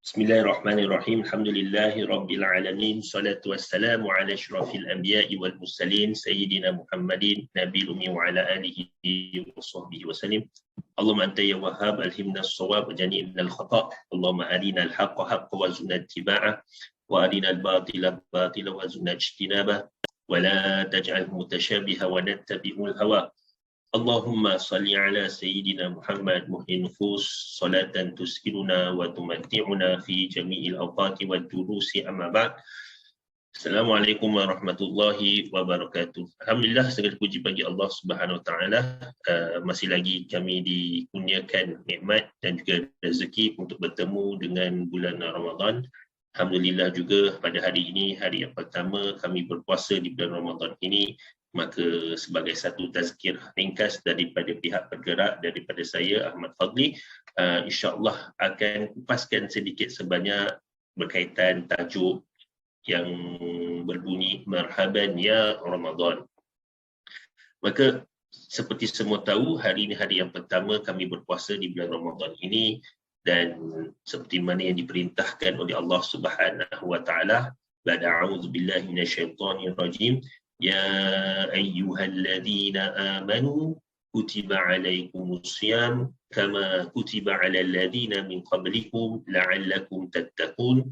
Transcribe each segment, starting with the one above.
Bismillahirrahmanirrahim. Alhamdulillahi rabbil alamin. Salatu wassalamu ala asyrafil anbiya'i wal mursalin sayyidina Muhammadin nabiyil ummi wa ala alihi wa sahbihi wasallim. Allahumma anta ya wahhab alhimna as-shawab wa jannibna al-khata'. Allahumma arina al-haqqa haqqan warzuqna ittiba'ah wa arina al-batila batila warzuqna ijtinabah wa la taj'alhu mutasyabiha wa nattabi'ul hawa. Allahumma salli ala Sayyidina Muhammad muhyin nufus salatan tuskiruna wa tumatti'una fi jami'il awqati wa durusi amma ba'd. Assalamualaikum warahmatullahi wabarakatuh. Alhamdulillah, segala puji bagi Allah Subhanahu wa taala. Masih lagi kami dikurniakan nikmat dan juga rezeki untuk bertemu dengan bulan Ramadan. Alhamdulillah juga pada hari ini, hari yang pertama kami berpuasa di bulan Ramadan ini. Maka sebagai satu tazkir ringkas daripada pihak bergerak daripada saya Ahmad Fadli, insya-Allah akan kupaskan sedikit sebanyak berkaitan tajuk yang berbunyi marhaban ya Ramadan. Maka seperti semua tahu, hari ini hari yang pertama kami berpuasa di bulan Ramadan ini, dan seperti mana yang diperintahkan oleh Allah Subhanahu wa taala, ba'da a'udzubillahi minasyaitonir rajim. Ya ayyuhalladzina amanu kutiba alaikumus syiyam kama kutiba alal ladzina min qablikum la'allakum tattaqun.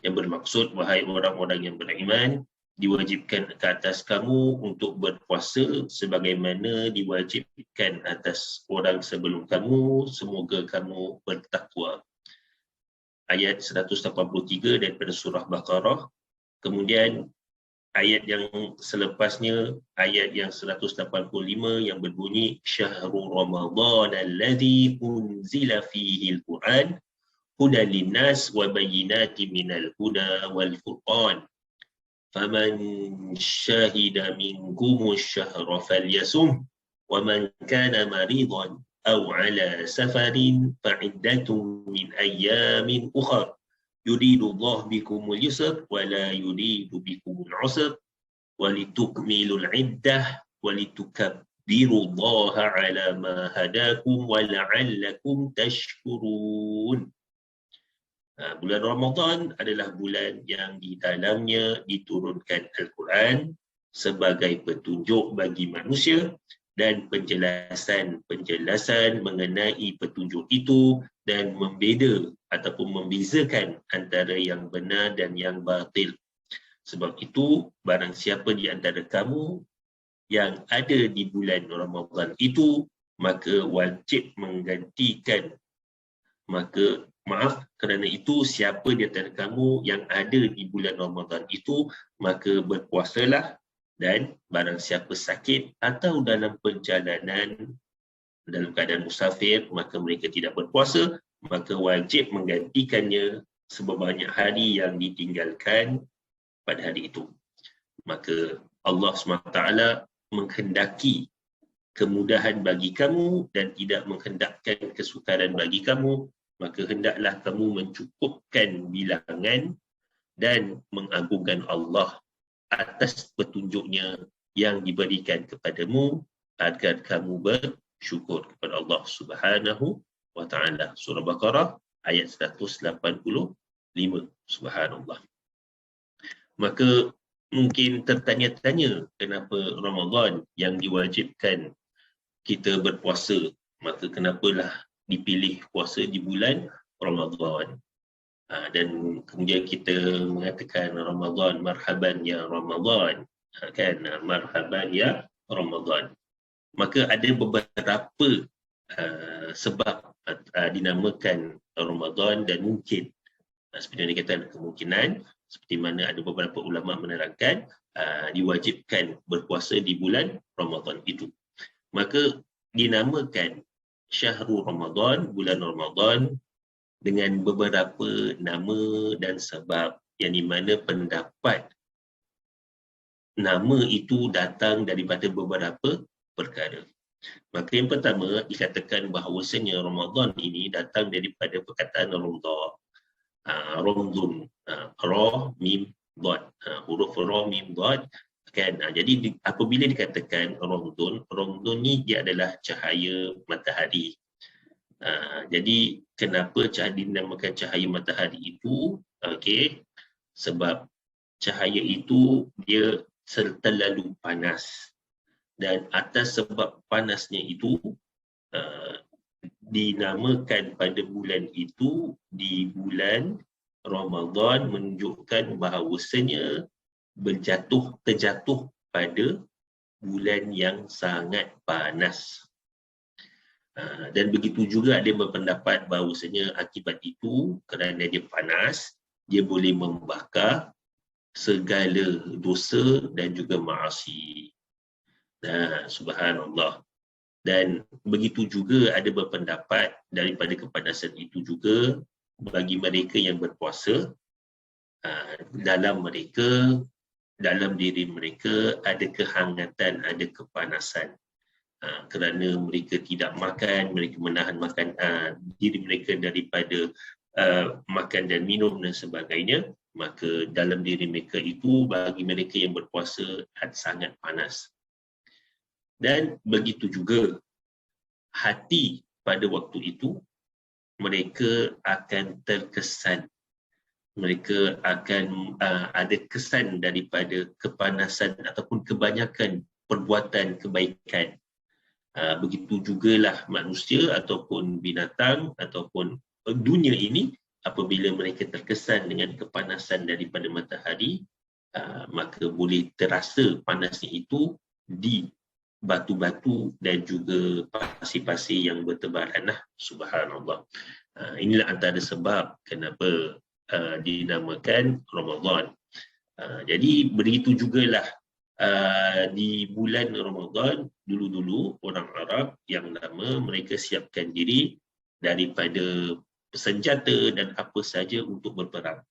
Yang bermaksud, wahai orang-orang yang beriman, diwajibkan ke atas kamu untuk berpuasa sebagaimana diwajibkan atas orang sebelum kamu, semoga kamu bertakwa. Ayat 183 daripada surah Baqarah. Kemudian ayat yang selepasnya, ayat yang 185 yang berbunyi Syahrul Ramadan alladzi unzila fihi al-Quran hudan linnas wa bayyinatin minal huda wal furqan faman syahida minkumus syahra falyasum wa man kana maridan aw ala safarin fa'iddatun min ayyamin ukhra. Yuridu Allah bikumul yusr wa la yuridu bikumul usr wa litukmilul iddah wa litukabbiru Allah ala ma hadakum wa la'allakum tashkurun. Bulan Ramadan adalah bulan yang di dalamnya diturunkan Al-Quran sebagai petunjuk bagi manusia dan penjelasan mengenai petunjuk itu dan membeda ataupun membezakan antara yang benar dan yang batil. Sebab itu, barang siapa di antara kamu yang ada di bulan Ramadan itu, maka wajib menggantikan. Kerana itu, siapa di antara kamu yang ada di bulan Ramadan itu, maka berpuasalah. Dan barang siapa sakit atau dalam perjalanan dalam keadaan musafir, maka mereka tidak berpuasa, maka wajib menggantikannya sebanyak hari yang ditinggalkan pada hari itu. Maka Allah SWT menghendaki kemudahan bagi kamu dan tidak menghendakkan kesukaran bagi kamu, maka hendaklah kamu mencukupkan bilangan dan mengagungkan Allah atas petunjuknya yang diberikan kepadamu agar kamu bersyukur kepada Allah Subhanahu wa ta'ala. Surah Baqarah ayat 185. Subhanallah. Maka mungkin tertanya-tanya kenapa Ramadan yang diwajibkan kita berpuasa, maka kenapalah dipilih puasa di bulan Ramadan. Dan kemudian kita mengatakan Ramadan, marhaban ya Ramadan, kan, marhaban ya Ramadan. Maka ada beberapa sebab dinamakan Ramadan, dan mungkin seperti yang dikatakan kemungkinan, seperti mana ada beberapa ulama menerangkan diwajibkan berpuasa di bulan Ramadan itu. Maka dinamakan Syahrul Ramadan, bulan Ramadan, dengan beberapa nama dan sebab, yang di mana pendapat nama itu datang daripada beberapa perkara. Maka yang pertama, dikatakan bahawasanya Ramadan ini datang daripada perkataan Ramdha. Ramdhun, Ra, Mim, Dhad. Huruf Ra, Mim, Dhad. Kan? Jadi apabila dikatakan Ramdhun ni dia adalah cahaya matahari. Jadi kenapa dinamakan cahaya matahari itu? Okey, sebab cahaya itu dia terlalu panas, dan atas sebab panasnya itu dinamakan pada bulan itu di bulan Ramadan, menunjukkan bahawasanya terjatuh pada bulan yang sangat panas. Dan begitu juga dia berpendapat bahawasanya akibat itu, kerana dia panas, dia boleh membakar segala dosa dan juga maasi. Subhanallah. Dan begitu juga ada berpendapat daripada kepanasan itu juga bagi mereka yang berpuasa, dalam diri mereka ada kehangatan, ada kepanasan. Kerana mereka tidak makan, mereka menahan makan diri mereka daripada makan dan minum dan sebagainya, maka dalam diri mereka itu bagi mereka yang berpuasa sangat panas. Dan begitu juga hati pada waktu itu, mereka akan terkesan, mereka akan ada kesan daripada kepanasan ataupun kebanyakan perbuatan kebaikan. Begitu jugalah manusia ataupun binatang ataupun dunia ini, apabila mereka terkesan dengan kepanasan daripada matahari, maka boleh terasa panasnya itu di batu-batu dan juga pasir-pasir yang bertebaran. Subhanallah. Inilah antara sebab kenapa dinamakan Ramadan. Jadi begitu jugalah di bulan Ramadan, dulu-dulu orang Arab yang lama, mereka siapkan diri daripada senjata dan apa saja untuk berperang.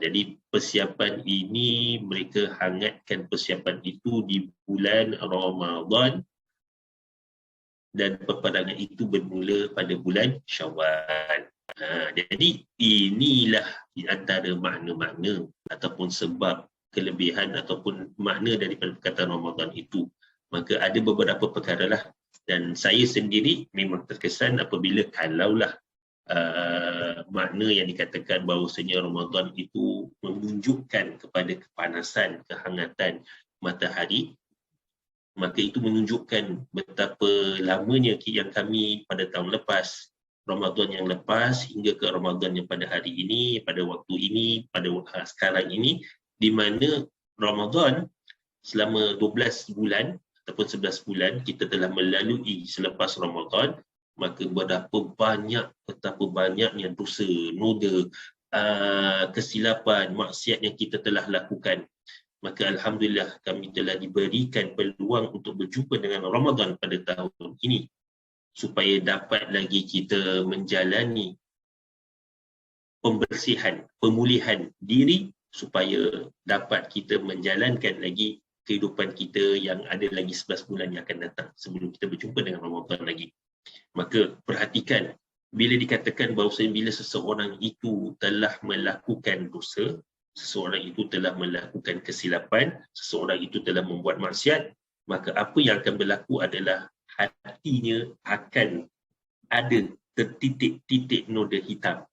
Jadi persiapan ini, mereka hangatkan persiapan itu di bulan Ramadan, dan peperangan itu bermula pada bulan Syawal. Jadi inilah di antara makna-makna ataupun sebab kelebihan ataupun makna daripada perkataan Ramadan itu. Maka ada beberapa perkara lah, dan saya sendiri memang terkesan apabila kalaulah makna yang dikatakan bahawasanya Ramadan itu menunjukkan kepada kepanasan, kehangatan matahari, maka itu menunjukkan betapa lamanya yang kami pada tahun lepas, Ramadan yang lepas hingga ke Ramadan yang pada hari ini, pada waktu ini, pada sekarang ini, di mana Ramadan selama 12 bulan ataupun 11 bulan kita telah melalui selepas Ramadan, maka betapa banyaknya dosa, noda, kesilapan, maksiat yang kita telah lakukan. Maka Alhamdulillah kami telah diberikan peluang untuk berjumpa dengan Ramadan pada tahun ini, supaya dapat lagi kita menjalani pembersihan, pemulihan diri, supaya dapat kita menjalankan lagi kehidupan kita yang ada lagi 11 bulan yang akan datang sebelum kita berjumpa dengan Ramadan lagi. Maka perhatikan, bila dikatakan bahawa bila seseorang itu telah melakukan dosa, seseorang itu telah melakukan kesilapan, seseorang itu telah membuat maksiat, maka apa yang akan berlaku adalah hatinya akan ada tertitik-titik noda hitam.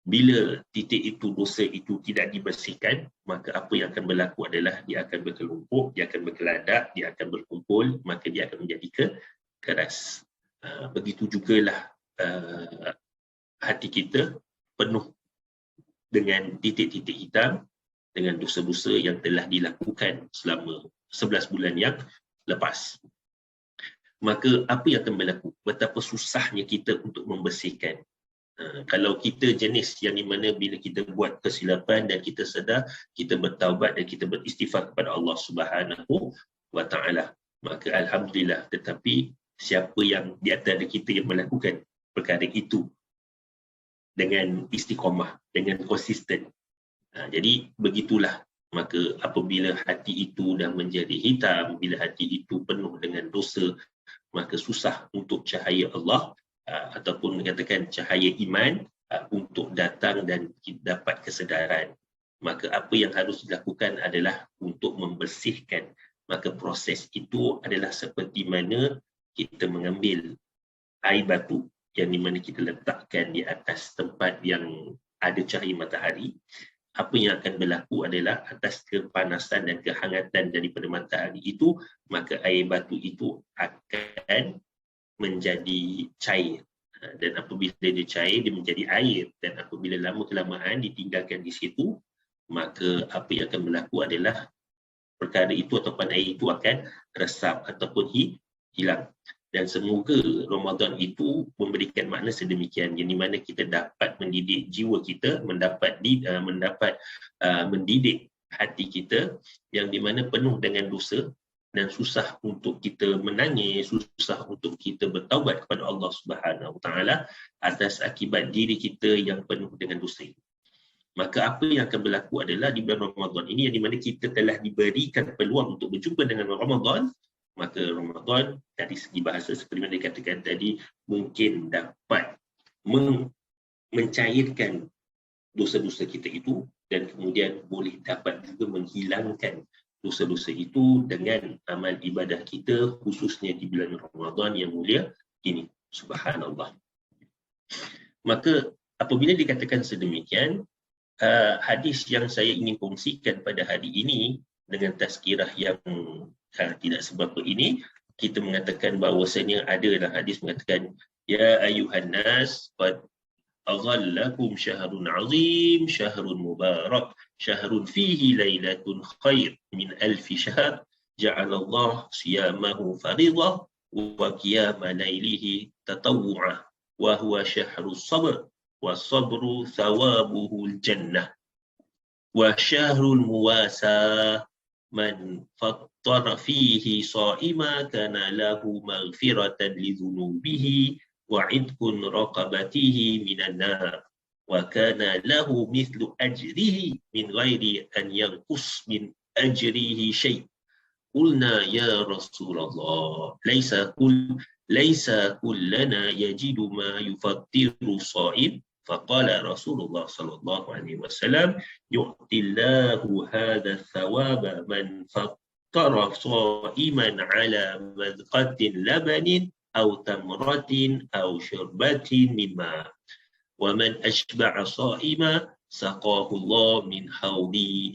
Bila titik itu, dosa itu tidak dibersihkan, maka apa yang akan berlaku adalah dia akan berkelompok, dia akan berkeladak, dia akan berkumpul, maka dia akan menjadi keras. Begitu jugalah hati kita penuh dengan titik-titik hitam, dengan dosa-dosa yang telah dilakukan selama 11 bulan yang lepas. Maka apa yang akan berlaku? Betapa susahnya kita untuk membersihkan. Kalau kita jenis yang di mana bila kita buat kesilapan dan kita sedar, kita bertaubat dan kita beristighfar kepada Allah Subhanahu wa Ta'ala, maka Alhamdulillah. Tetapi siapa yang di antara kita yang melakukan perkara itu dengan istiqamah, dengan konsisten? Jadi begitulah. Maka apabila hati itu dah menjadi hitam, bila hati itu penuh dengan dosa, maka susah untuk cahaya Allah ataupun mengatakan cahaya iman untuk datang dan dapat kesedaran. Maka apa yang harus dilakukan adalah untuk membersihkan. Maka proses itu adalah seperti mana kita mengambil air batu, yang di mana kita letakkan di atas tempat yang ada cahaya matahari, apa yang akan berlaku adalah atas kepanasan dan kehangatan daripada matahari itu, maka air batu itu akan menjadi cair. Dan apabila dia cair, dia menjadi air. Dan apabila lama-kelamaan ditinggalkan di situ, maka apa yang akan berlaku adalah perkara itu ataupun air itu akan resap ataupun hilang. Dan semoga Ramadan itu memberikan makna sedemikian, yang di mana kita dapat mendidik jiwa kita, mendidik hati kita yang di mana penuh dengan dosa dan susah untuk kita menangis, susah untuk kita bertaubat kepada Allah Subhanahu Wa Taala atas akibat diri kita yang penuh dengan dosa. Maka apa yang akan berlaku adalah di bulan Ramadan ini, yang di mana kita telah diberikan peluang untuk berjumpa dengan Ramadan, maka Ramadan dari segi bahasa seperti yang dikatakan tadi mungkin dapat mencairkan dosa-dosa kita itu, dan kemudian boleh dapat juga menghilangkan dosa-dosa itu dengan amal ibadah kita, khususnya di bulan Ramadan yang mulia ini. Subhanallah. Maka apabila dikatakan sedemikian, hadis yang saya ingin kongsikan pada hari ini dengan tazkirah yang tidak seberapa ini, kita mengatakan bahawasanya ada dalam hadis mengatakan, ya ayuhan nas qad aghallakum syahrun azim syahrun mubarak syahrun fihi lailatun khair min alfi syahr ja'alallah siyamahu faridah wa qiyama lailihi tatawwu'ah wa huwa syahrus sabr wa sabru thawabuhul jannah wa syahrul muwasah man fattara fihi sa'ima kana lahu maghfiratan li dhunubihi wa idkun raqabatihi minan nar wa kana lahu mithlu ajrihi min ghairi an yanqus min ajrihi syai'. Qulna ya Rasulullah laisa kullana yajidu ma yufattiru sha'ib. Faqala Rasulullah sallallahu alaihi wasallam yu'tillahu hadha thawaba man fattara sha'iman ala madqatin labanin aw tamratin aw syurbatin mimma wa man ashba'a sha'ima saqahu Allah min hawdi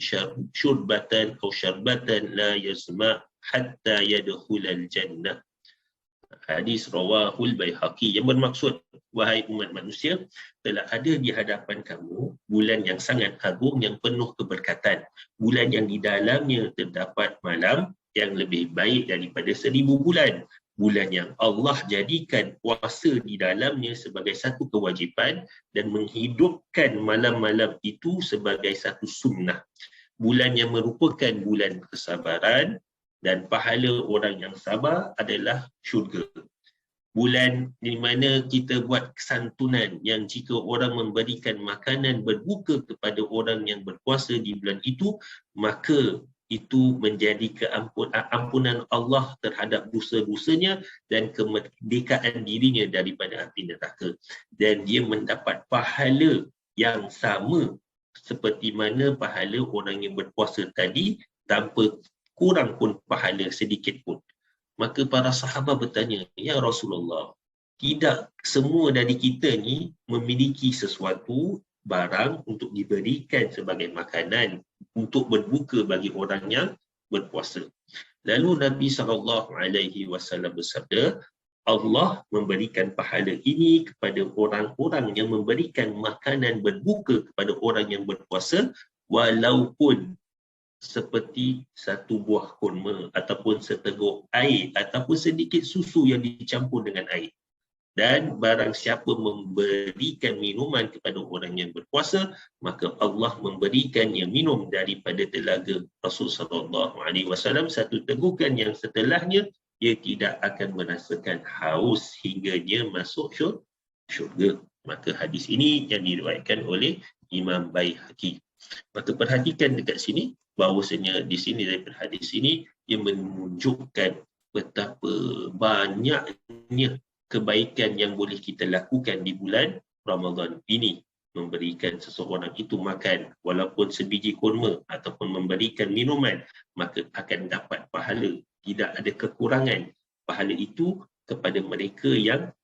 syurbatan aw syarbatan la yazma hatta yadkhulal jannah. Hadis rawahul Baihaqi, yang bermaksud, wahai umat manusia, telah ada di hadapan kamu bulan yang sangat agung yang penuh keberkatan, bulan yang di dalamnya terdapat malam yang lebih baik daripada 1000 bulan, bulan yang Allah jadikan puasa di dalamnya sebagai satu kewajipan dan menghidupkan malam-malam itu sebagai satu sunnah, bulan yang merupakan bulan kesabaran, dan pahala orang yang sabar adalah syurga. Bulan di mana kita buat kesantunan yang jika orang memberikan makanan berbuka kepada orang yang berpuasa di bulan itu, maka itu menjadi ampunan Allah terhadap dosa-dosanya dan kemerdekaan dirinya daripada api neraka. Dan dia mendapat pahala yang sama seperti mana pahala orang yang berpuasa tadi, tanpa kurang pun pahala sedikit pun. Maka para sahabat bertanya, ya Rasulullah, tidak semua dari kita ni memiliki sesuatu barang untuk diberikan sebagai makanan untuk berbuka bagi orang yang berpuasa. Lalu Nabi SAW bersabda, Allah memberikan pahala ini kepada orang-orang yang memberikan makanan berbuka kepada orang yang berpuasa, walaupun seperti satu buah kurma ataupun seteguk air ataupun sedikit susu yang dicampur dengan air. Dan barang siapa memberikan minuman kepada orang yang berpuasa, maka Allah memberikannya minum daripada telaga Rasul sallallahu alaihi wasallam satu tegukan yang setelahnya dia tidak akan merasakan haus hingga dia masuk syurga. Maka hadis ini yang diriwayatkan oleh Imam Baihaqi. Maka perhatikan dekat sini, bahawasanya di sini daripada hadis ini ia menunjukkan betapa banyaknya kebaikan yang boleh kita lakukan di bulan Ramadan ini. Memberikan seseorang itu makan walaupun sebiji kurma ataupun memberikan minuman, maka akan dapat pahala, tidak ada kekurangan pahala itu kepada mereka yang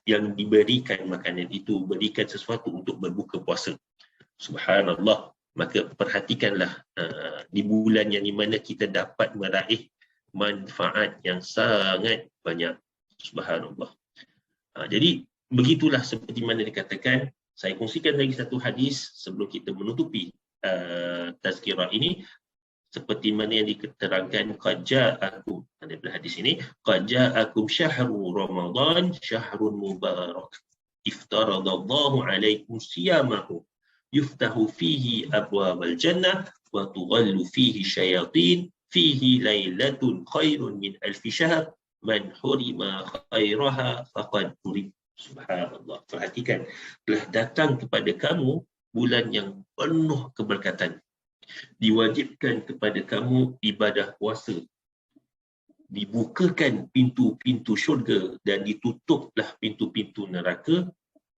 yang diberikan makanan itu, berikan sesuatu untuk berbuka puasa. Subhanallah. Maka perhatikanlah di bulan yang di mana kita dapat meraih manfaat yang sangat banyak. Subhanallah. Jadi begitulah seperti mana dikatakan. Saya kongsikan lagi satu hadis sebelum kita menutupi tazkirah ini. Seperti mana yang diterangkan, qad ja'akum, daripada hadis ini, qad ja'akum syahrul ramadan syahrun mubarak iftaradallahu alaikum siyamahu yuftahu fihi abwabal jannah wa tughallu fihi syayatin fihi lailatun khairun min alfi syahr man hurima khairaha faqad hurim. Subhanallah. Perhatikan, telah datang kepada kamu bulan yang penuh keberkatan. Diwajibkan kepada kamu ibadah puasa. Dibukakan pintu-pintu syurga dan ditutuplah pintu-pintu neraka,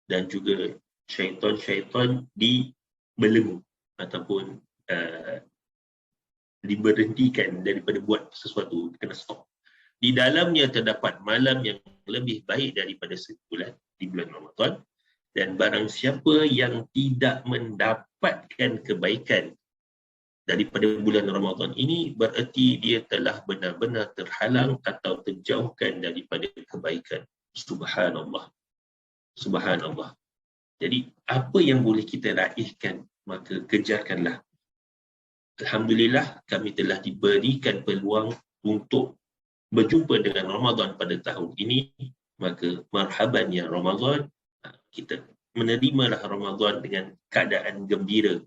dan juga syaitan-syaitan dibelenggu ataupun diberhentikan daripada buat sesuatu, kena stop. Di dalamnya terdapat malam yang lebih baik daripada sebulan di bulan Ramadan, dan barang siapa yang tidak mendapatkan kebaikan daripada bulan Ramadan ini, bererti dia telah benar-benar terhalang atau terjauhkan daripada kebaikan. Subhanallah. Subhanallah. Jadi apa yang boleh kita raihkan, maka kejarkanlah. Alhamdulillah, kami telah diberikan peluang untuk berjumpa dengan Ramadan pada tahun ini. Maka marhaban ya Ramadan, kita menerimalah Ramadan dengan keadaan gembira.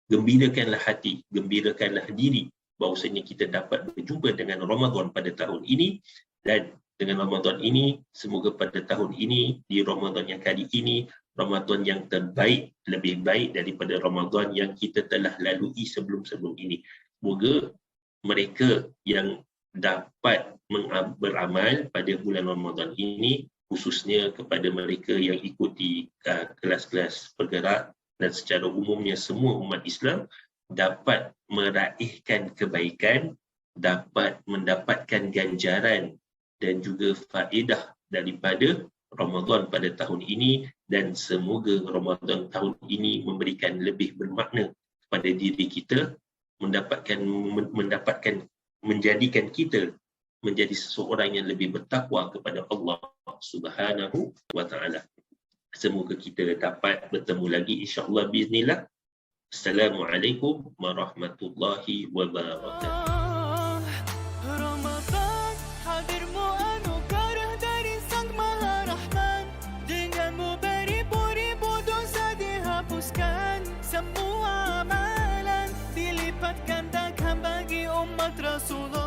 Gembirakanlah hati, gembirakanlah diri bahawasanya kita dapat berjumpa dengan Ramadan pada tahun ini, dan dengan Ramadan ini, semoga pada tahun ini, di Ramadan yang kali ini, Ramadan yang terbaik, lebih baik daripada Ramadan yang kita telah lalui sebelum-sebelum ini. Semoga mereka yang dapat beramal pada bulan Ramadan ini, khususnya kepada mereka yang ikuti kelas-kelas bergerak, dan secara umumnya semua umat Islam dapat meraihkan kebaikan, dapat mendapatkan ganjaran dan juga faedah daripada Ramadan pada tahun ini, dan semoga Ramadan tahun ini memberikan lebih bermakna kepada diri kita, menjadikan kita menjadi seseorang yang lebih bertakwa kepada Allah Subhanahu wa taala. Semoga kita dapat bertemu lagi insya-Allah biiznillah. Assalamualaikum warahmatullahi wabarakatuh. Ramadan, hadirmu anugerah dari Sang Maha Rahman. Denganmu beribu-ribu dosa dihapuskan, semua amalan dilipat gandakan bagi umat Rasulullah.